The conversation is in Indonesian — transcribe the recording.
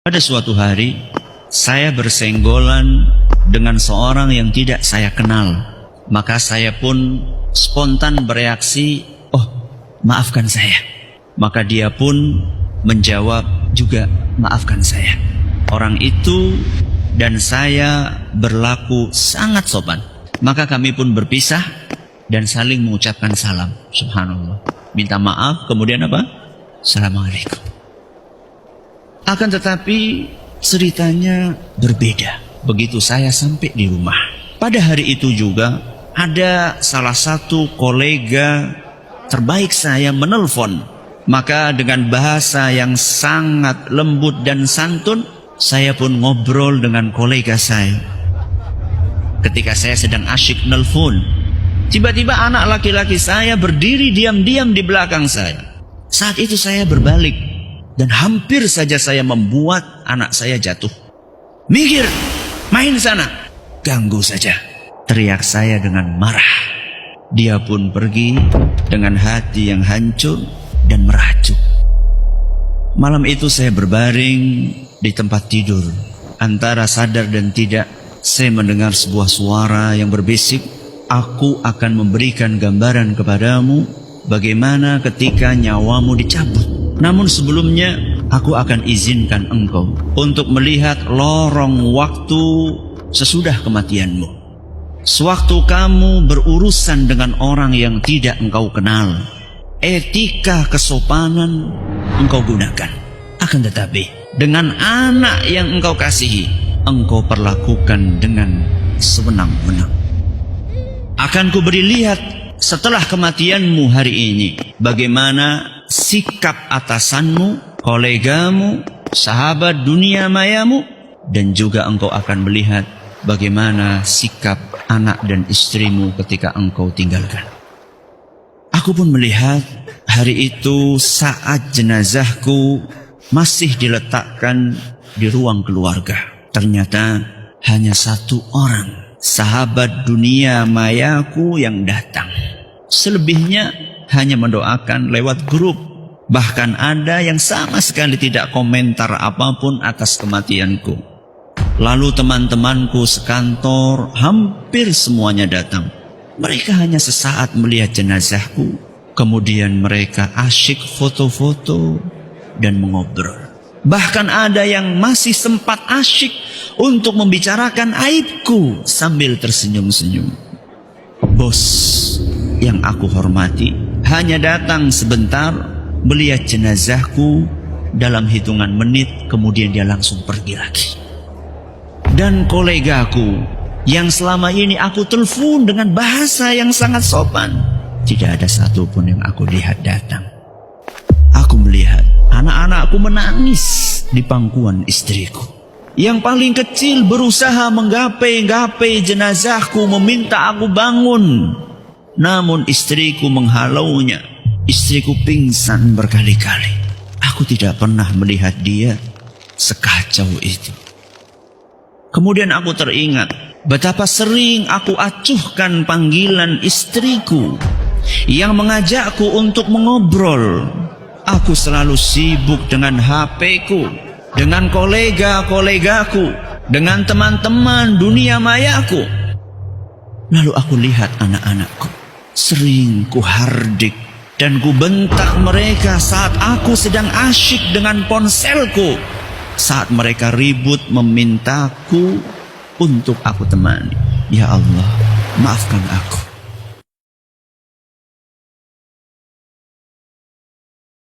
Pada suatu hari, saya bersenggolan dengan seorang yang tidak saya kenal. Maka saya pun spontan bereaksi, "Oh, maafkan saya." Maka dia pun menjawab juga, "Maafkan saya." Orang itu dan saya berlaku sangat sopan. Maka kami pun berpisah dan saling mengucapkan salam. Subhanallah. Minta maaf, kemudian apa? Assalamualaikum. Akan tetapi ceritanya berbeda begitu saya sampai di rumah. Pada hari itu juga ada salah satu kolega terbaik saya menelpon. Maka dengan bahasa yang sangat lembut dan santun, saya pun ngobrol dengan kolega saya. Ketika saya sedang asyik nelpon, tiba-tiba anak laki-laki saya berdiri diam-diam di belakang saya. Saat itu saya berbalik dan hampir saja saya membuat anak saya jatuh. "Minggir, main sana." "Ganggu saja," teriak saya dengan marah. Dia pun pergi dengan hati yang hancur dan merajuk. Malam itu saya berbaring di tempat tidur. Antara sadar dan tidak, saya mendengar sebuah suara yang berbisik, "Aku akan memberikan gambaran kepadamu bagaimana ketika nyawamu dicabut. Namun sebelumnya, aku akan izinkan engkau untuk melihat lorong waktu sesudah kematianmu. Sewaktu kamu berurusan dengan orang yang tidak engkau kenal, etika kesopanan engkau gunakan. Akan tetapi, dengan anak yang engkau kasihi, engkau perlakukan dengan sewenang-wenang. Akan kuberi lihat setelah kematianmu hari ini, bagaimana sikap atasanmu, kolegamu, sahabat dunia mayamu, dan juga engkau akan melihat bagaimana sikap anak dan istrimu ketika engkau tinggalkan." Aku pun melihat hari itu saat jenazahku masih diletakkan di ruang keluarga. Ternyata hanya satu orang, sahabat dunia mayaku, yang datang. Selebihnya hanya mendoakan lewat grup. Bahkan ada yang sama sekali tidak komentar apapun atas kematianku. Lalu teman-temanku sekantor hampir semuanya datang. Mereka hanya sesaat melihat jenazahku. Kemudian mereka asyik foto-foto dan mengobrol. Bahkan ada yang masih sempat asyik untuk membicarakan aibku sambil tersenyum-senyum. Bos yang aku hormati hanya datang sebentar, melihat jenazahku, dalam hitungan menit kemudian dia langsung pergi lagi. Dan kolegaku yang selama ini aku telepon dengan bahasa yang sangat sopan, tidak ada satupun yang aku lihat datang. Aku melihat anak-anakku menangis di pangkuan istriku. Yang paling kecil berusaha menggapai-gapai jenazahku, meminta aku bangun. Namun istriku menghalaunya. Istriku pingsan berkali-kali. Aku tidak pernah melihat dia sekacau itu. Kemudian aku teringat betapa sering aku acuhkan panggilan istriku yang mengajakku untuk mengobrol. Aku selalu sibuk dengan HP-ku, dengan kolega-kolegaku, dengan teman-teman dunia mayaku. Lalu aku lihat anak-anakku. Sering ku hardik dan ku bentak mereka saat aku sedang asyik dengan ponselku. Saat mereka ribut memintaku untuk aku temani. Ya Allah, maafkan aku.